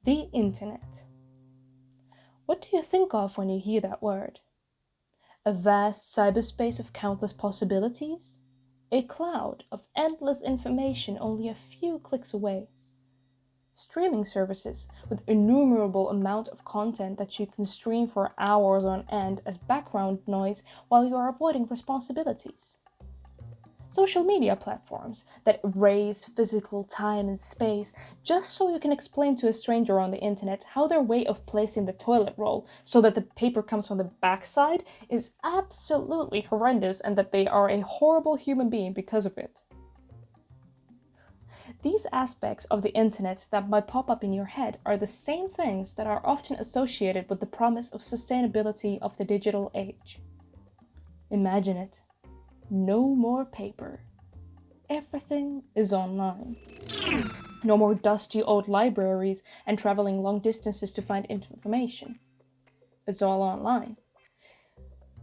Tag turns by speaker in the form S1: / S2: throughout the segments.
S1: The Internet. What do you think of when you hear that word? A vast cyberspace of countless possibilities? A cloud of endless information only a few clicks away? Streaming services with innumerable amount of content that you can stream for hours on end as background noise while you are avoiding responsibilities? Social media platforms that erase physical time and space just so you can explain to a stranger on the internet how their way of placing the toilet roll so that the paper comes from the backside is absolutely horrendous and that they are a horrible human being because of it. These aspects of the internet that might pop up in your head are the same things that are often associated with the promise of sustainability of the digital age. Imagine it. No more paper. Everything is online. No more dusty old libraries and traveling long distances to find information. It's all online.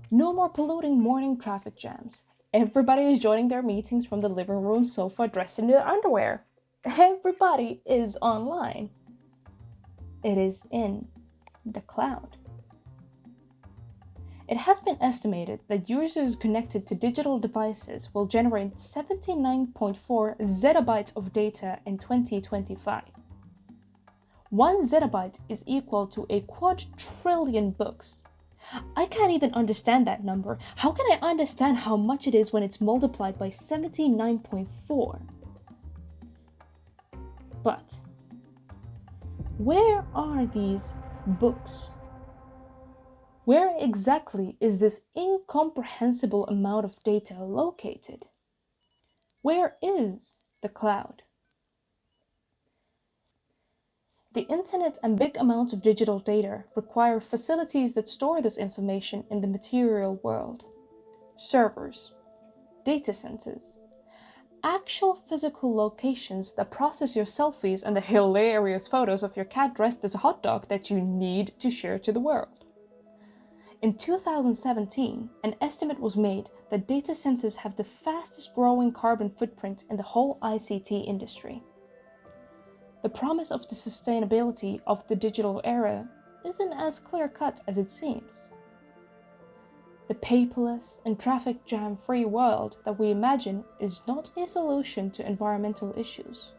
S1: No more polluting morning traffic jams. Everybody is joining their meetings from the living room sofa dressed in their underwear. Everybody is online. It is in the cloud. It has been estimated that users connected to digital devices will generate 79.4 zettabytes of data in 2025. 1 zettabyte is equal to a quadrillion books. I can't even understand that number. How can I understand how much it is when it's multiplied by 79.4? But where are these books? Where exactly is this incomprehensible amount of data located? Where is the cloud? The internet and big amounts of digital data require facilities that store this information in the material world. Servers, data centers, actual physical locations that process your selfies and the hilarious photos of your cat dressed as a hot dog that you need to share to the world. In 2017, an estimate was made that data centers have the fastest growing carbon footprint in the whole ICT industry. The promise of the sustainability of the digital era isn't as clear-cut as it seems. The paperless and traffic jam-free world that we imagine is not a solution to environmental issues.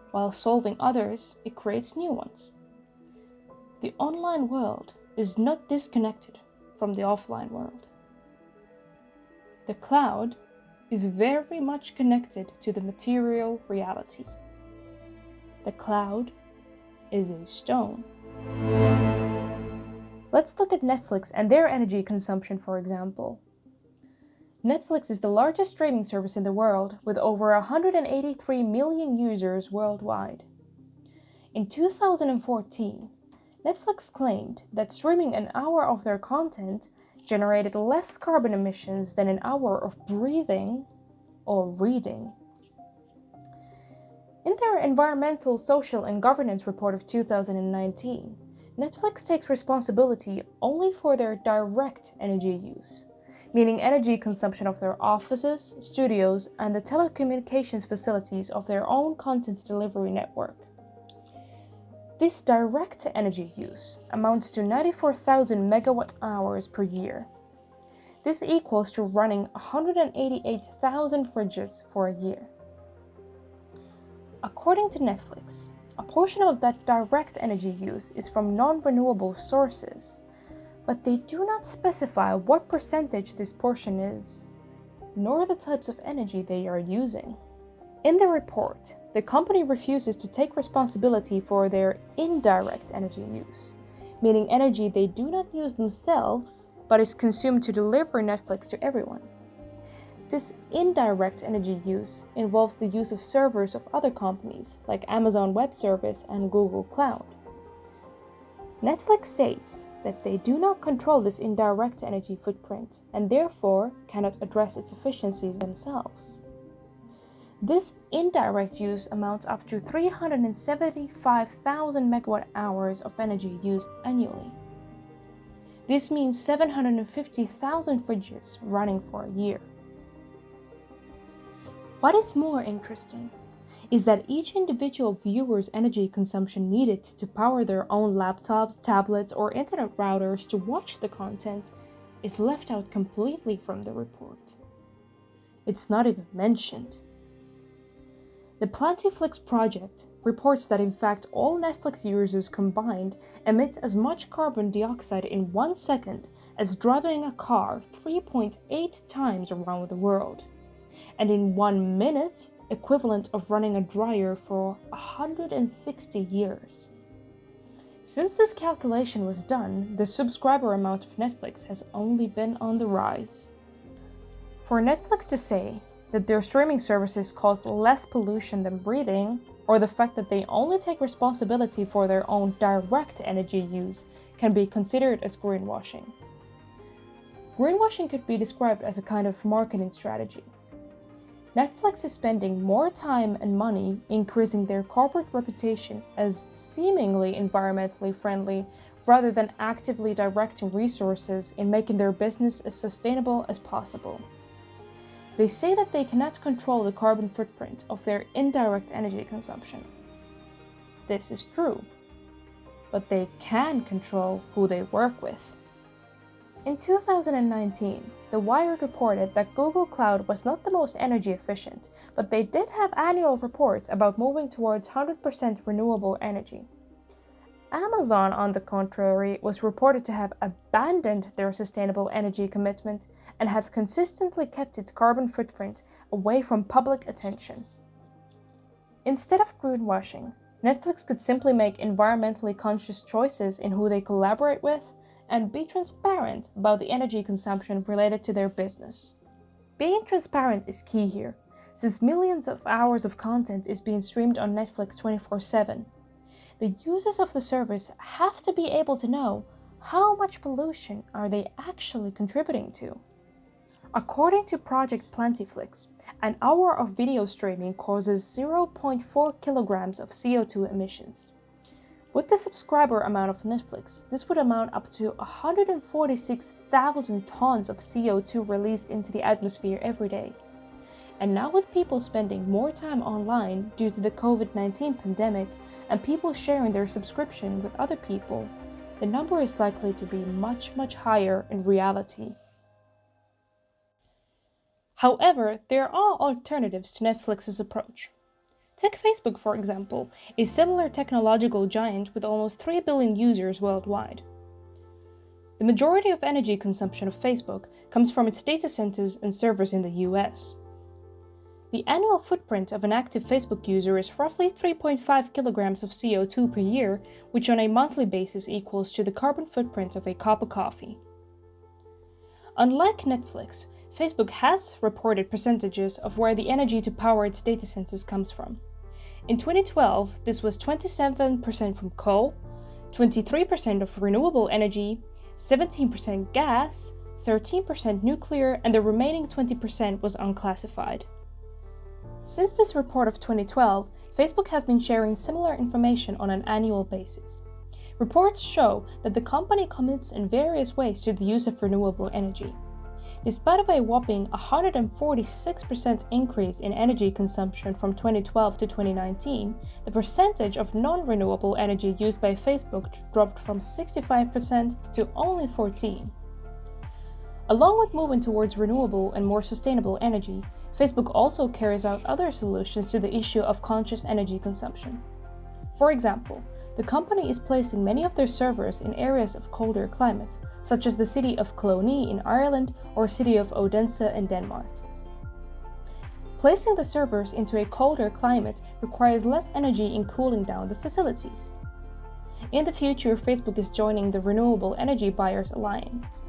S1: While solving others, it creates new ones. The online world is not disconnected from the offline world. The cloud is very much connected to the material reality. The cloud is a stone. Let's look at Netflix and their energy consumption, for example. Netflix is the largest streaming service in the world with over 183 million users worldwide. In 2014, Netflix claimed that streaming an hour of their content generated less carbon emissions than an hour of breathing or reading. In their Environmental, Social and Governance report of 2019, Netflix takes responsibility only for their direct energy use, meaning energy consumption of their offices, studios, and the telecommunications facilities of their own content delivery network. This direct energy use amounts to 94,000 megawatt hours per year. This equals to running 188,000 fridges for a year. According to Netflix, a portion of that direct energy use is from non-renewable sources, but they do not specify what percentage this portion is, nor the types of energy they are using. In the report, the company refuses to take responsibility for their indirect energy use, meaning energy they do not use themselves, but is consumed to deliver Netflix to everyone. This indirect energy use involves the use of servers of other companies like Amazon Web Service and Google Cloud. Netflix states that they do not control this indirect energy footprint and therefore cannot address its efficiencies themselves. This indirect use amounts up to 375,000 megawatt hours of energy used annually. This means 750,000 fridges running for a year. What is more interesting is that each individual viewer's energy consumption needed to power their own laptops, tablets, or internet routers to watch the content is left out completely from the report. It's not even mentioned. The Plantiflix project reports that in fact all Netflix users combined emit as much carbon dioxide in 1 second as driving a car 3.8 times around the world, and in 1 minute, equivalent of running a dryer for 160 years. Since this calculation was done, the subscriber amount of Netflix has only been on the rise. For Netflix to say that their streaming services cause less pollution than breathing, or the fact that they only take responsibility for their own direct energy use, can be considered as greenwashing. Greenwashing could be described as a kind of marketing strategy. Netflix is spending more time and money increasing their corporate reputation as seemingly environmentally friendly rather than actively directing resources in making their business as sustainable as possible. They say that they cannot control the carbon footprint of their indirect energy consumption. This is true, but they can control who they work with. In 2019, The Wired reported that Google Cloud was not the most energy efficient, but they did have annual reports about moving towards 100% renewable energy. Amazon, on the contrary, was reported to have abandoned their sustainable energy commitment and have consistently kept its carbon footprint away from public attention. Instead of greenwashing, Netflix could simply make environmentally conscious choices in who they collaborate with and be transparent about the energy consumption related to their business. Being transparent is key here, since millions of hours of content is being streamed on Netflix 24/7. The users of the service have to be able to know how much pollution are they actually contributing to. According to Project Plantiflix, an hour of video streaming causes 0.4 kilograms of CO2 emissions. With the subscriber amount of Netflix, this would amount up to 146,000 tons of CO2 released into the atmosphere every day. And now with people spending more time online due to the COVID-19 pandemic and people sharing their subscription with other people, the number is likely to be much, much higher in reality. However, there are alternatives to Netflix's approach. Take Facebook, for example, a similar technological giant with almost 3 billion users worldwide. The majority of energy consumption of Facebook comes from its data centers and servers in the US. The annual footprint of an active Facebook user is roughly 3.5 kilograms of CO2 per year, which on a monthly basis equals to the carbon footprint of a cup of coffee. Unlike Netflix, Facebook has reported percentages of where the energy to power its data centers comes from. In 2012, this was 27% from coal, 23% of renewable energy, 17% gas, 13% nuclear, and the remaining 20% was unclassified. Since this report of 2012, Facebook has been sharing similar information on an annual basis. Reports show that the company commits in various ways to the use of renewable energy. Despite of a whopping 146% increase in energy consumption from 2012 to 2019, the percentage of non-renewable energy used by Facebook dropped from 65% to only 14%. Along with moving towards renewable and more sustainable energy, Facebook also carries out other solutions to the issue of conscious energy consumption. For example, the company is placing many of their servers in areas of colder climates, such as the city of Cologne in Ireland or city of Odense in Denmark. Placing the servers into a colder climate requires less energy in cooling down the facilities. In the future, Facebook is joining the Renewable Energy Buyers Alliance.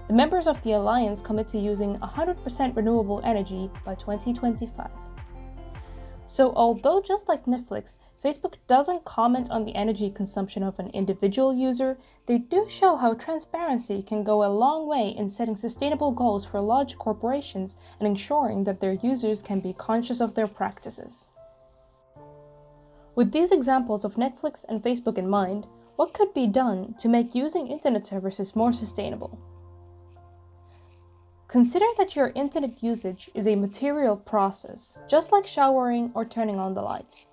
S1: The members of the alliance commit to using 100% renewable energy by 2025. So although just like Netflix, Facebook doesn't comment on the energy consumption of an individual user, they do show how transparency can go a long way in setting sustainable goals for large corporations and ensuring that their users can be conscious of their practices. With these examples of Netflix and Facebook in mind, what could be done to make using internet services more sustainable? Consider that your internet usage is a material process, just like showering or turning on the lights.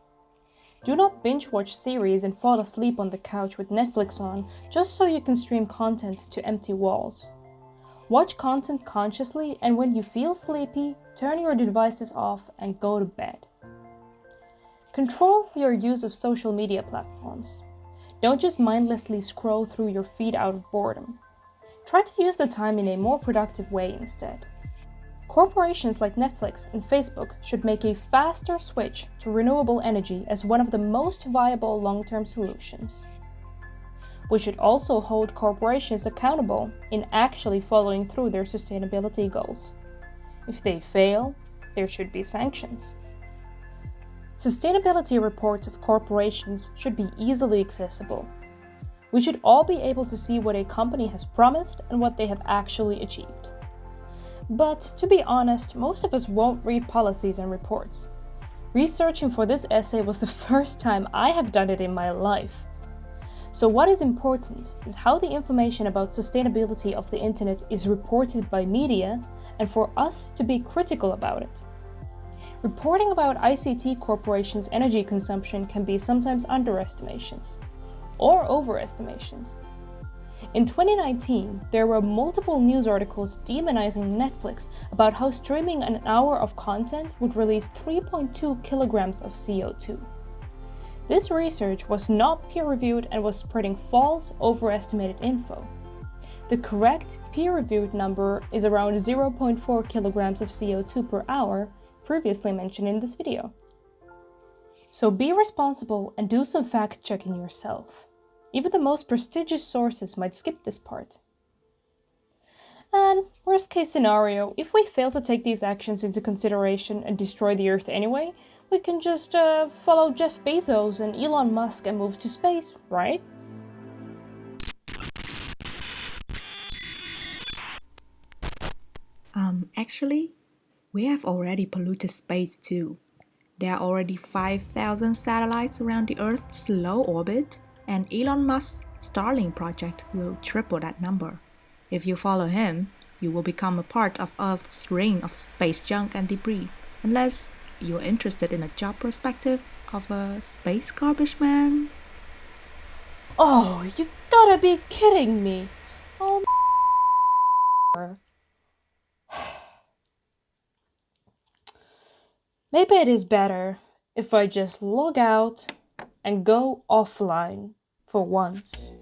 S1: Do not binge watch series and fall asleep on the couch with Netflix on just so you can stream content to empty walls. Watch content consciously, and when you feel sleepy, turn your devices off and go to bed. Control your use of social media platforms. Don't just mindlessly scroll through your feed out of boredom. Try to use the time in a more productive way instead. Corporations like Netflix and Facebook should make a faster switch to renewable energy as one of the most viable long-term solutions. We should also hold corporations accountable in actually following through their sustainability goals. If they fail, there should be sanctions. Sustainability reports of corporations should be easily accessible. We should all be able to see what a company has promised and what they have actually achieved. But to be honest, most of us won't read policies and reports. Researching for this essay was the first time I have done it in my life. So what is important is how the information about sustainability of the internet is reported by media and for us to be critical about it. Reporting about ICT corporations' energy consumption can be sometimes underestimations or overestimations. In 2019, there were multiple news articles demonizing Netflix about how streaming an hour of content would release 3.2 kilograms of CO2. This research was not peer-reviewed and was spreading false, overestimated info. The correct peer-reviewed number is around 0.4 kilograms of CO2 per hour, previously mentioned in this video. So be responsible and do some fact-checking yourself. Even the most prestigious sources might skip this part. And worst case scenario, if we fail to take these actions into consideration and destroy the Earth anyway, we can just follow Jeff Bezos and Elon Musk and move to space, right?
S2: Actually, we have already polluted space too. There are already 5,000 satellites around the Earth's low orbit, and Elon Musk's Starlink project will triple that number. If you follow him, you will become a part of Earth's ring of space junk and debris, unless you're interested in a job perspective of a space garbage man.
S1: Oh, you gotta be kidding me! Oh, maybe it is better if I just log out and go offline for once.